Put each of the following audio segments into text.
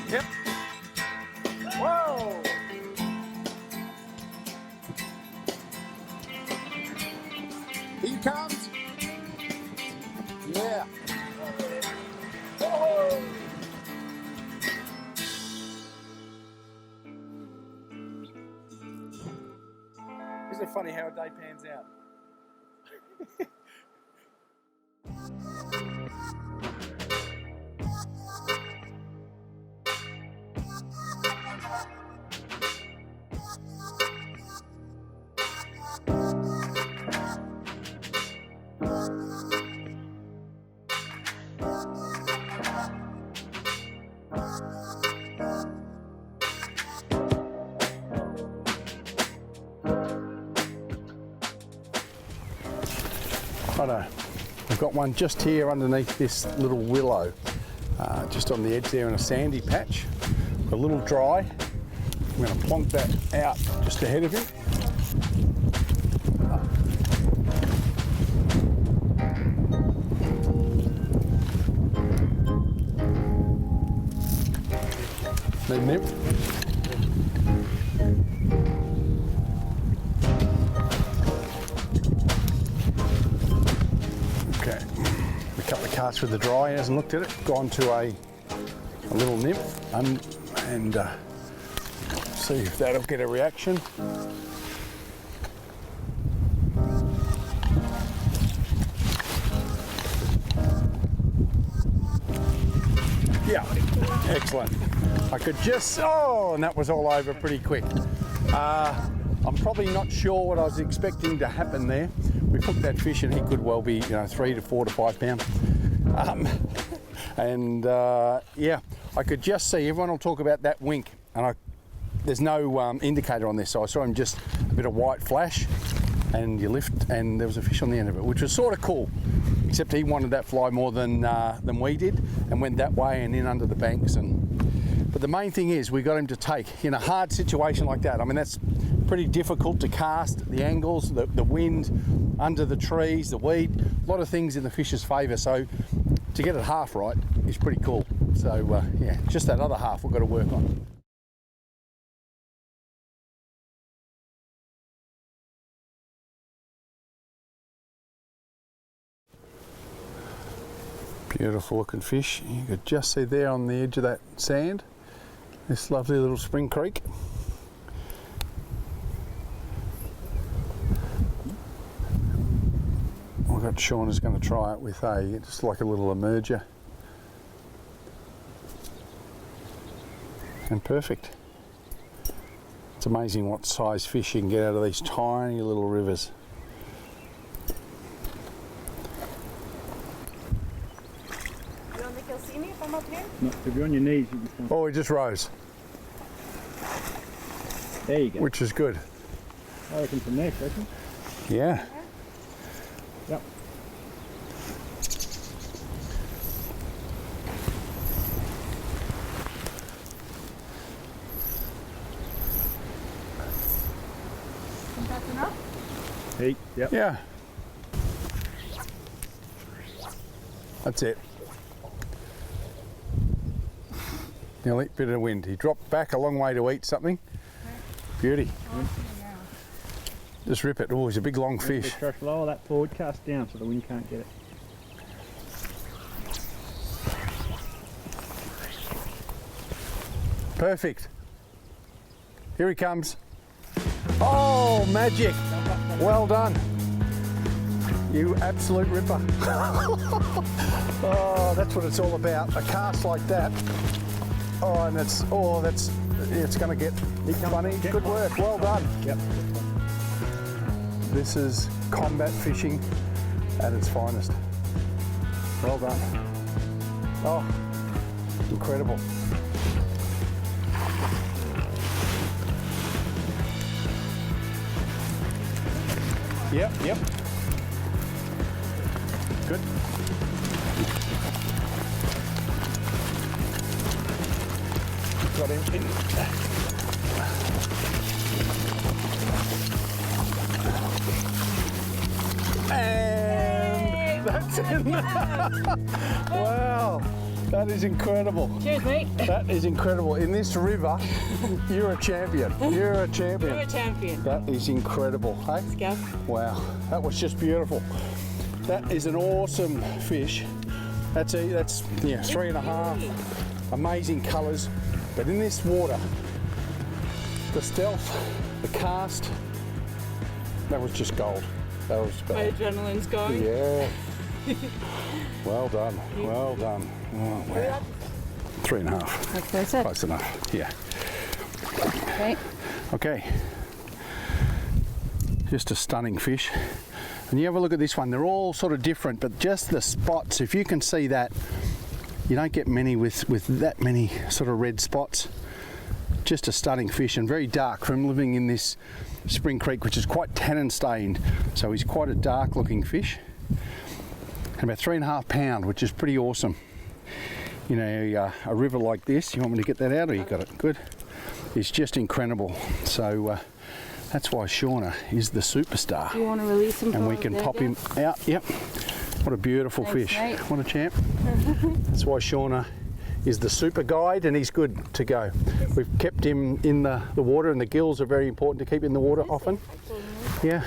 Yep. Whoa! He comes. Yeah. Whoa! Isn't it funny how a day pans out? Righto, I've got one just here underneath this little willow, just on the edge there in a sandy patch, a little dry. I'm going to plonk that out just ahead of him. Need nymph. Okay, we cut the cast with the dry, he hasn't looked at it, gone to a little nymph and see if that'll get a reaction. Yeah, excellent. I could just, oh, and that was all over pretty quick. I'm probably not sure what I was expecting to happen there. We hooked that fish and he could well be, 3 to 4 to 5 pounds. Yeah, I could just see, everyone will talk about that wink, and there's no indicator on this, so I saw him just a bit of white flash, and you lift, and there was a fish on the end of it, which was sort of cool, except he wanted that fly more than we did, and went that way and in under the banks. But the main thing is we got him to take, in a hard situation like that, I mean that's pretty difficult to cast, the angles, the wind, under the trees, the weed, a lot of things in the fish's favour, so to get it half right is pretty cool. So yeah, just that other half we've got to work on. Beautiful looking fish. You could just see there on the edge of that sand, this lovely little spring creek. I've got Shawna's going to try it with just like a little emerger. And perfect. It's amazing what size fish you can get out of these tiny little rivers. You don't think you'll see me if I'm up here? No, if you're on your knees, you can. Oh, he just rose. There you go. Which is good. I reckon from there, reckon. Yeah. Yep. Think that's enough? Hey, yep. Yeah. That's it. Nearly bit of wind. He dropped back a long way to eat something. Beauty. Just rip it. Oh, he's a big long fish. Just lower that forward cast down so the wind can't get it. Perfect. Here he comes. Oh, magic. Well done. You absolute ripper. Oh, that's what it's all about. A cast like that. Oh, and it's going to get funny. Good work. Well done. Yep. This is combat fishing at its finest. Well done. Oh, incredible. Yep, yep. Good. Got him in. And that's it. Wow. That is incredible. Cheers, mate. That is incredible. In this river, you're a champion. You're a champion. You're a champion. That is incredible, hey? Let's go. Wow, that was just beautiful. That is an awesome fish. That's 3.5. Amazing colours. But in this water, the stealth, the cast, that was just gold. That was My gold. adrenaline's going. Yeah. Well done. Well done. Oh, wow. 3.5. That's what I said. Close enough. Yeah. Okay. Okay. Just a stunning fish. And you have a look at this one. They're all sort of different, but just the spots. If you can see that, you don't get many with that many sort of red spots. Just a stunning fish and very dark from living in this spring creek, which is quite tannin stained. So he's quite a dark looking fish. And about 3.5 pound, which is pretty awesome. You know, a river like this, you want me to get that out or you got it? Good. It's just incredible. So that's why Shawna is the superstar. Do you want to release him? And we can pop him out. Yep. What a beautiful Thanks, fish. mate. What a champ. That's why Shawna is the super guide and he's good to go. We've kept him in the water, and the gills are very important to keep in the water often. Yeah.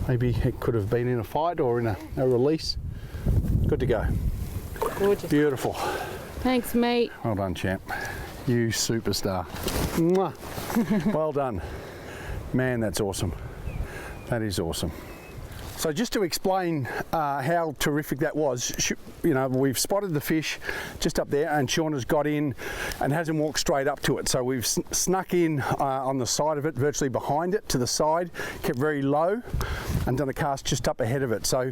Maybe it could have been in a fight or in a release. Good to go. Gorgeous. Beautiful. Thanks, mate. Well done, champ. You superstar. Mwah. Well done. Man, that's awesome. That is awesome. So just to explain how terrific that was, you know, we've spotted the fish just up there and Shawna's got in and hasn't walked straight up to it. So we've snuck in on the side of it, virtually behind it, to the side, kept very low and done a cast just up ahead of it. So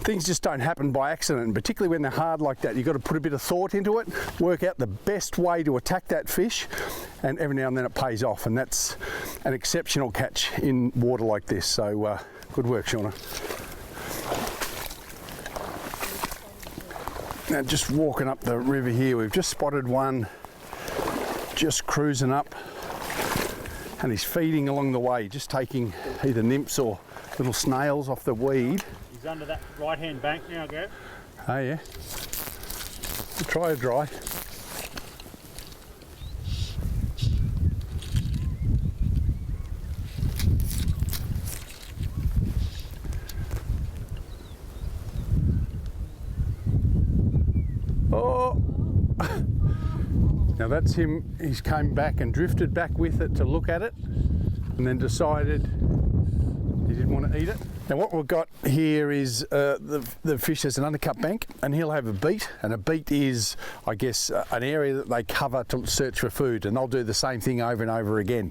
things just don't happen by accident, and particularly when they're hard like that. You've got to put a bit of thought into it, work out the best way to attack that fish, and every now and then it pays off, and that's an exceptional catch in water like this. So good work, Shawna. Now just walking up the river here, we've just spotted one just cruising up, and he's feeding along the way, just taking either nymphs or little snails off the weed. He's under that right-hand bank now, Gav. Oh yeah. Try a dry. Oh! Now that's him. He's come back and drifted back with it to look at it, and then decided he didn't want to eat it. Now what we've got here is the fish has an undercut bank, and he'll have a beat, and a beat is, I guess, an area that they cover to search for food, and they'll do the same thing over and over again.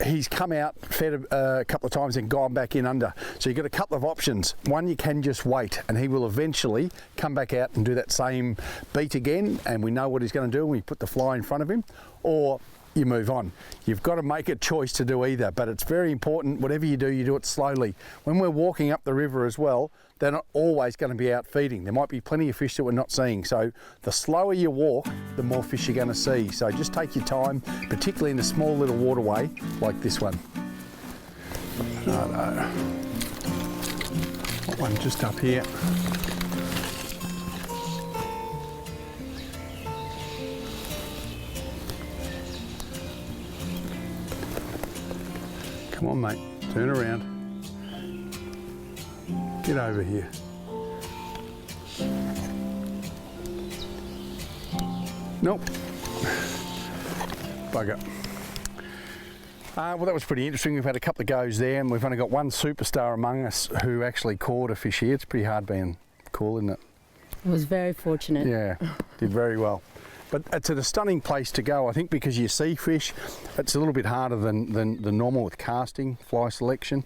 He's come out, fed a couple of times and gone back in under. So you've got a couple of options. One, you can just wait and he will eventually come back out and do that same beat again, and we know what he's going to do when we put the fly in front of him, or you move on. You've got to make a choice to do either, but it's very important, whatever you do it slowly. When we're walking up the river as well, they're not always going to be out feeding. There might be plenty of fish that we're not seeing. So the slower you walk, the more fish you're going to see. So just take your time, particularly in a small little waterway like this one. Righto. Got one just up here. Come on, mate, turn around. Get over here. Nope. Bugger. Well, that was pretty interesting. We've had a couple of goes there, and we've only got one superstar among us who actually caught a fish here. It's pretty hard being cool, isn't it? I was very fortunate. Yeah, did very well. But it's a stunning place to go, I think, because you see fish. It's a little bit harder than normal with casting, fly selection,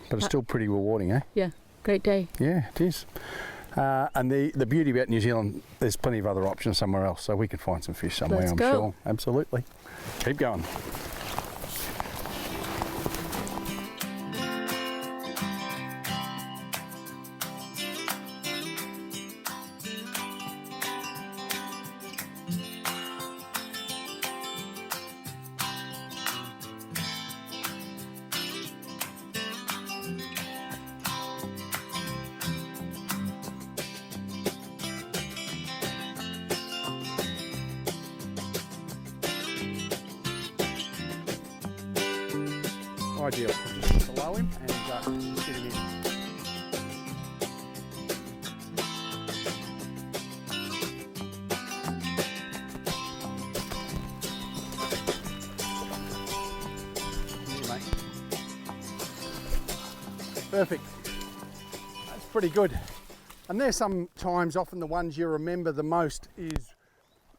but it's still pretty rewarding, eh? Yeah, great day. Yeah, it is. And the beauty about New Zealand, there's plenty of other options somewhere else, so we could find some fish somewhere, I'm sure. Absolutely. Keep going. Ideal. Just below him and just get him in. Perfect. That's pretty good. And there's sometimes, often the ones you remember the most is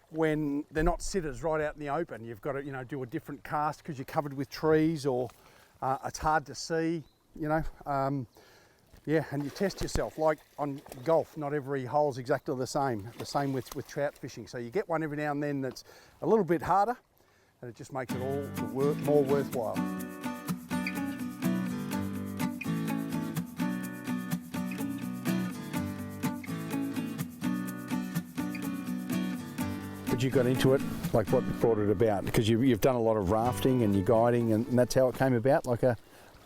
when they're not sitters right out in the open. You've got to, do a different cast because you're covered with trees, or it's hard to see, yeah, and you test yourself. Like on golf, not every hole's exactly the same. The same with trout fishing. So you get one every now and then that's a little bit harder, and it just makes it all more worthwhile. But you got into it, like what brought it about? Because you've done a lot of rafting and you're guiding, and that's how it came about, like a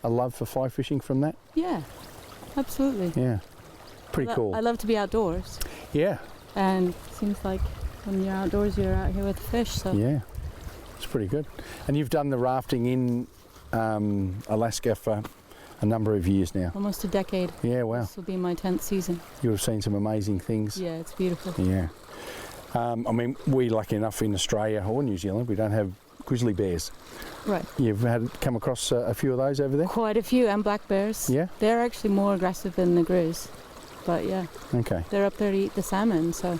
love for fly fishing from that? Yeah, absolutely. Yeah, pretty cool. I love to be outdoors. Yeah. And it seems like when you're outdoors, you're out here with the fish, so. Yeah, it's pretty good. And you've done the rafting in Alaska for a number of years now. Almost a decade. Yeah, wow. This will be my 10th season. You would have seen some amazing things. Yeah, it's beautiful. Yeah. We're lucky enough in Australia or New Zealand, we don't have grizzly bears. Right. You've come across a few of those over there? Quite a few, and black bears. Yeah? They're actually more aggressive than the grizz. But yeah, Okay. they're up there to eat the salmon, so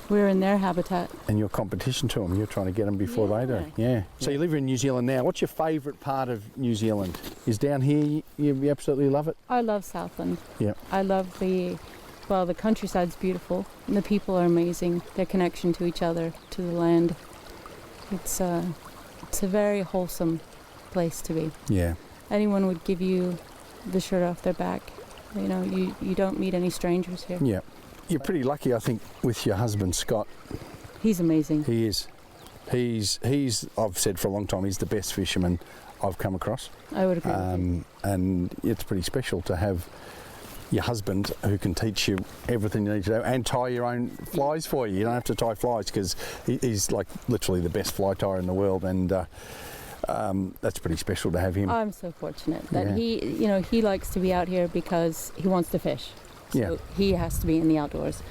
we're in their habitat. And you're competition to them, you're trying to get them before they do. Yeah. So you live in New Zealand now. What's your favourite part of New Zealand? Is down here, you absolutely love it? I love Southland. Yeah. I love the countryside's beautiful, and the people are amazing. Their connection to each other, to the land. It's a very wholesome place to be. Yeah. Anyone would give you the shirt off their back. You don't meet any strangers here. Yeah. You're pretty lucky, I think, with your husband, Scott. He's amazing. He is. He's I've said for a long time, he's the best fisherman I've come across. I would agree with you. And it's pretty special to have your husband who can teach you everything you need to do and tie your own flies for you. You don't have to tie flies because he's like literally the best fly tyer in the world, and that's pretty special to have him. I'm so fortunate that he likes to be out here because he wants to fish. So he has to be in the outdoors.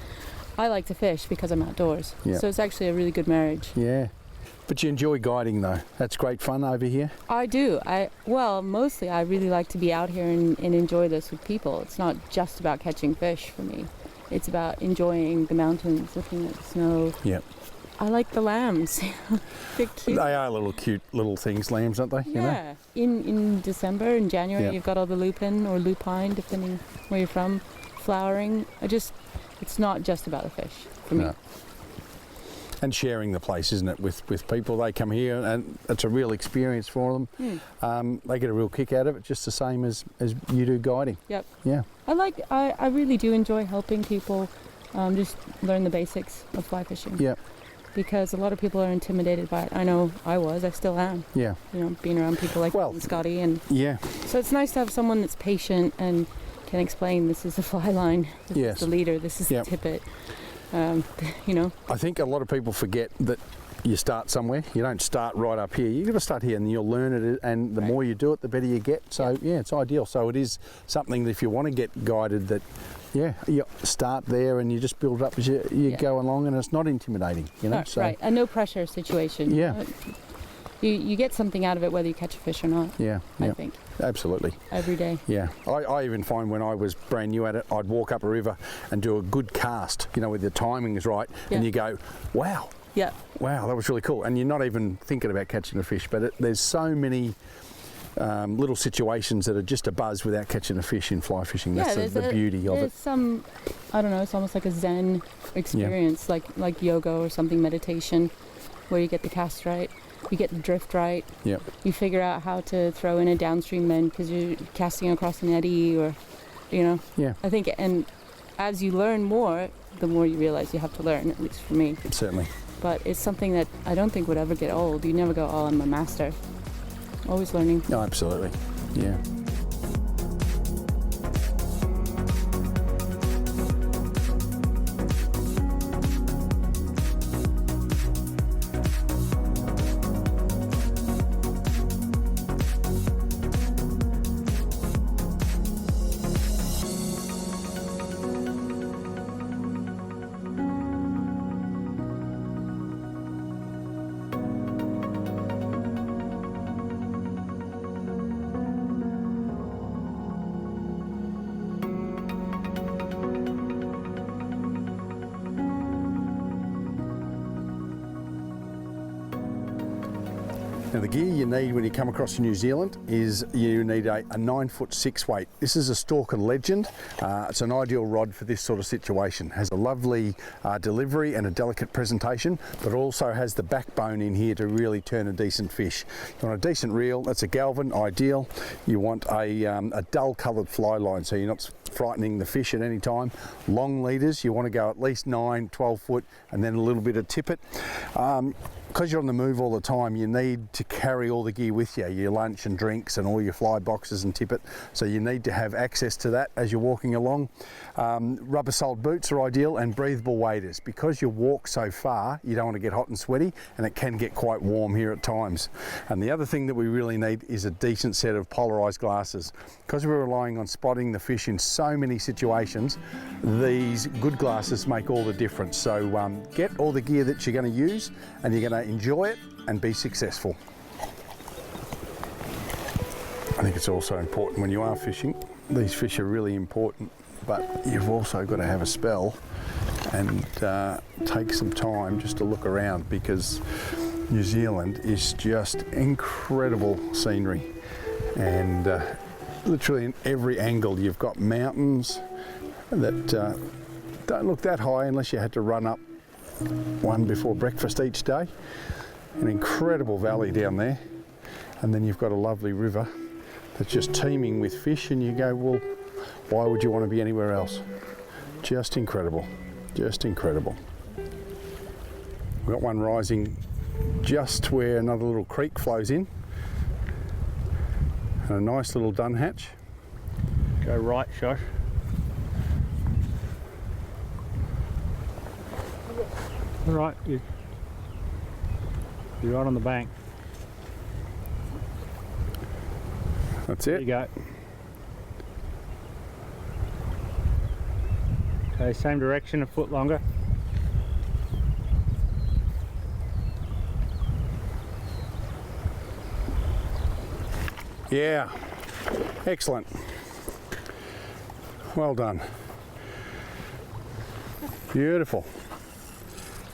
I like to fish because I'm outdoors. Yeah. So it's actually a really good marriage. Yeah. But you enjoy guiding though. That's great fun over here. I do. Mostly I really like to be out here and enjoy this with people. It's not just about catching fish for me. It's about enjoying the mountains, looking at the snow. Yep. I like the lambs. They're cute. They are cute little things, lambs, aren't they? Yeah. In December and January, you've got all the lupin or lupine, depending where you're from, flowering. It's not just about a fish for me. No. And sharing the place, isn't it, with people. They come here and it's a real experience for them. They get a real kick out of it, just the same as you do guiding. Yep. Yeah. I really do enjoy helping people just learn the basics of fly fishing. Yep. Because a lot of people are intimidated by it. I know I still am. Yeah. Being around people like Scotty, and so it's nice to have someone that's patient and can explain, this is the fly line, this is the leader, this is the tippet. I think a lot of people forget that you start somewhere. You don't start right up here. You've got to start here and you'll learn it, and the more you do it, the better you get. So it's ideal. So it is something that if you want to get guided, that you start there and you just build it up as you go along, and it's not intimidating, Right, a no pressure situation. Yeah. You get something out of it whether you catch a fish or not. Yeah. I think. Absolutely. Every day. Yeah. I even find when I was brand new at it, I'd walk up a river and do a good cast, with the timing is right, and you go, wow. Yeah. Wow, that was really cool. And you're not even thinking about catching a fish, but there's so many little situations that are just a buzz without catching a fish in fly fishing. That's the beauty of it. There's some, I don't know, it's almost like a Zen experience, like yoga or something, meditation, where you get the cast right. You get the drift right. Yep. You figure out how to throw in a downstream bend because you're casting across an eddy, or, Yeah. I think, and as you learn more, the more you realize you have to learn, at least for me. Certainly. But it's something that I don't think would ever get old. You never go, oh, I'm a master. Always learning. No, absolutely. Yeah. Now the gear you need when you come across to New Zealand is you need a 9'6" weight. This is a Stalker Legend. It's an ideal rod for this sort of situation. Has a lovely delivery and a delicate presentation, but also has the backbone in here to really turn a decent fish. You want a decent reel, that's a Galvin, ideal. You want a dull coloured fly line so you're not frightening the fish at any time. Long leaders, you want to go at least 9, 12 foot and then a little bit of tippet. Because you're on the move all the time, you need to carry all the gear with you, your lunch and drinks and all your fly boxes and tippet. So you need to have access to that as you're walking along. Rubber soled boots are ideal, and breathable waders. Because you walk so far, you don't want to get hot and sweaty, and it can get quite warm here at times. And the other thing that we really need is a decent set of polarized glasses. Because we're relying on spotting the fish in so many situations, these good glasses make all the difference. So get all the gear that you're going to use, and you're going to enjoy it and be successful. I think it's also important when you are fishing, these fish are really important, but you've also got to have a spell and take some time just to look around, because New Zealand is just incredible scenery, and literally in every angle you've got mountains that don't look that high unless you had to run up one before breakfast each day. An incredible valley down there, and then you've got a lovely river that's just teeming with fish, and you go, well, why would you want to be anywhere else? Just incredible, just incredible. We've got one rising just where another little creek flows in, and a nice little dun hatch. Go right, Josh. All right, you're right on the bank. That's There it. you go. Okay, same direction, a foot longer. Yeah, excellent. Well done. Beautiful.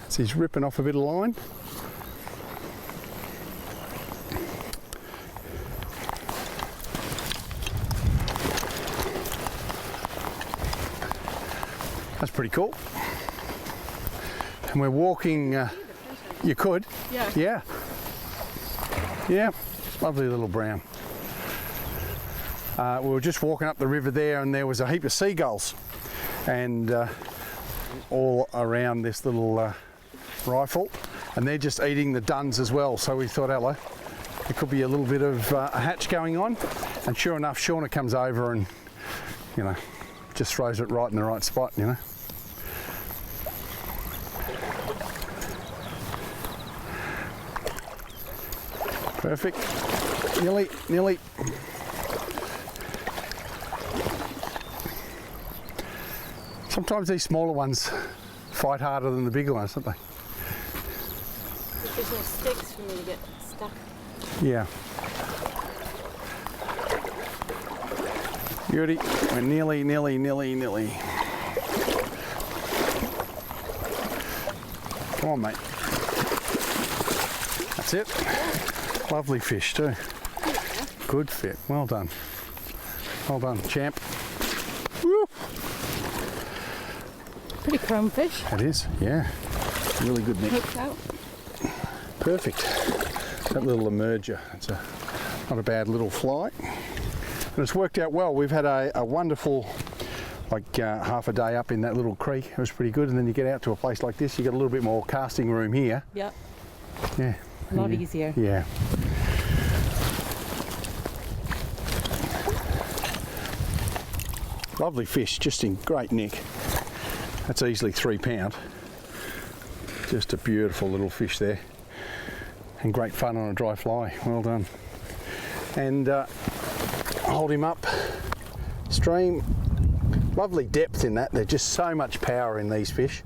So he's ripping off a bit of line. That's pretty cool. And we're walking, you could? Yeah. Yeah. Yeah, lovely little brown. We were just walking up the river there, and there was a heap of seagulls, and all around this little rifle, and they're just eating the duns as well. So we thought, hello, there could be a little bit of a hatch going on, and sure enough, Shawna comes over and, you know, just throws it right in the right spot, you know. Perfect. Nearly. Sometimes these smaller ones fight harder than the bigger ones, don't they? There's no sticks for me to get stuck. Yeah. Beauty. We're nearly. Come on, mate. That's it. Lovely fish too. Good fit. Well done. Well done, champ. Woo. Pretty chrome fish. It is, yeah. Really good nick. Hooked out. Perfect. That little emerger. It's not a bad little fly. And it's worked out well. We've had a wonderful, half a day up in that little creek. It was pretty good. And then you get out to a place like this, you get a little bit more casting room here. Yep. Yeah. A lot easier. Yeah. Lovely fish, just in great nick. That's easily 3 pound. Just a beautiful little fish there. And great fun on a dry fly. Well done. And hold him up. Stream. Lovely depth in that. There's just so much power in these fish.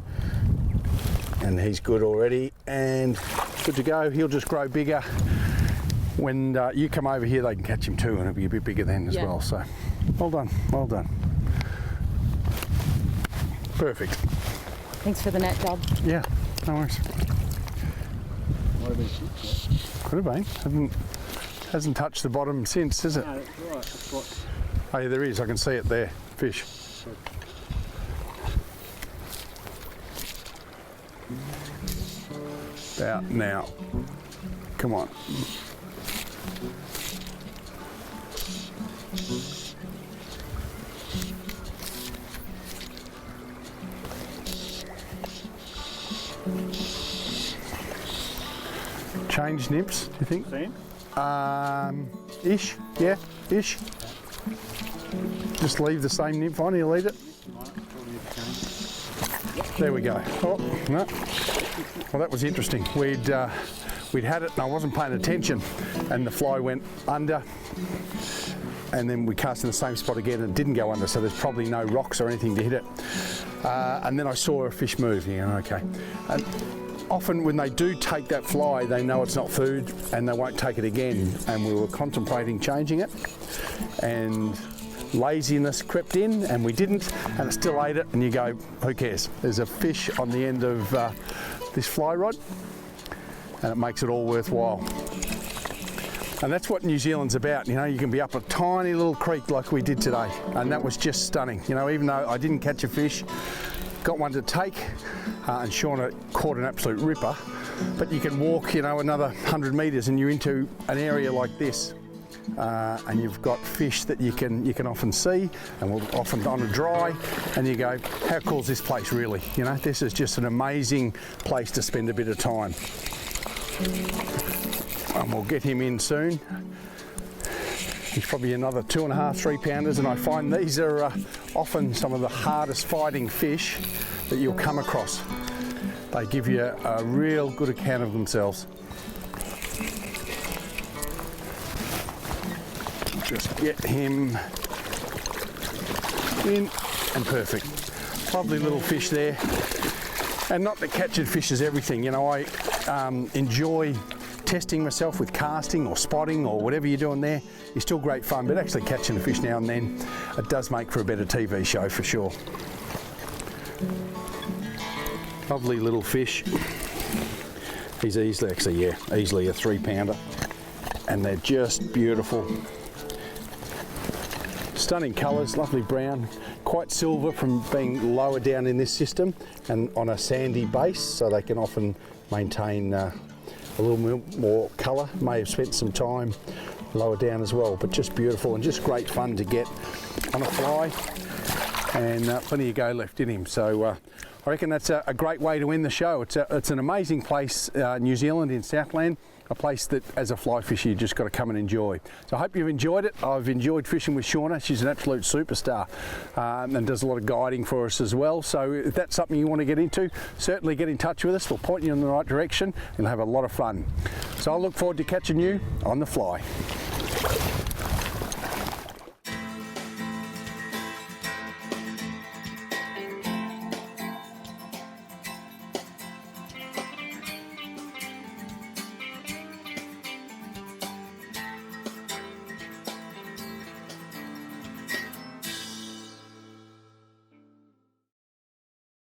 And he's good already and good to go. He'll just grow bigger. When you come over here, they can catch him too, and it'll be a bit bigger then as well. So well done, well done. Perfect. Thanks for the net job. Yeah, no worries. Well have been shit. Could have been. Hasn't touched the bottom since, has it? No, that's right. That's what. Oh, yeah, there is. I can see it there. Fish. About now. Come on. Change nymphs, do you think? Same? Ish, yeah, ish. Just leave the same nymph on, he'll eat it. There we go. Oh, no. Well, that was interesting. We'd had it and I wasn't paying attention and the fly went under and then we cast in the same spot again and it didn't go under, so there's probably no rocks or anything to hit it. And then I saw a fish move, okay. And often when they do take that fly, they know it's not food and they won't take it again. And we were contemplating changing it and laziness crept in and we didn't, and it still ate it, and you go, who cares? There's a fish on the end of this fly rod and it makes it all worthwhile. And that's what New Zealand's about, you can be up a tiny little creek like we did today, and that was just stunning. Even though I didn't catch a fish, got one to take, and Shawna caught an absolute ripper, but you can walk, another 100 metres and you're into an area like this. And you've got fish that you can often see, and we're often on a dry, and you go, how cool is this place really? This is just an amazing place to spend a bit of time. And we'll get him in soon. He's probably another 2.5, 3 pounders, and I find these are often some of the hardest fighting fish that you'll come across. They give you a real good account of themselves. Just get him in and perfect. Lovely little fish there. And not that catching fish is everything, I enjoy testing myself with casting or spotting or whatever you're doing there is still great fun, but actually catching a fish now and then, it does make for a better TV show for sure. Lovely little fish. He's easily a 3 pounder, and they're just beautiful. Stunning colours, lovely brown, quite silver from being lower down in this system and on a sandy base, so they can often maintain a little more colour. May have spent some time lower down as well, but just beautiful and just great fun to get on a fly, and plenty of go left in him. So I reckon that's a great way to end the show. It's an amazing place, New Zealand in Southland, a place that as a fly fisher you just got to come and enjoy. So I hope you've enjoyed it. I've enjoyed fishing with Shawna. She's an absolute superstar, and does a lot of guiding for us as well. So if that's something you want to get into, certainly get in touch with us. We'll point you in the right direction and have a lot of fun. So I look forward to catching you on the fly.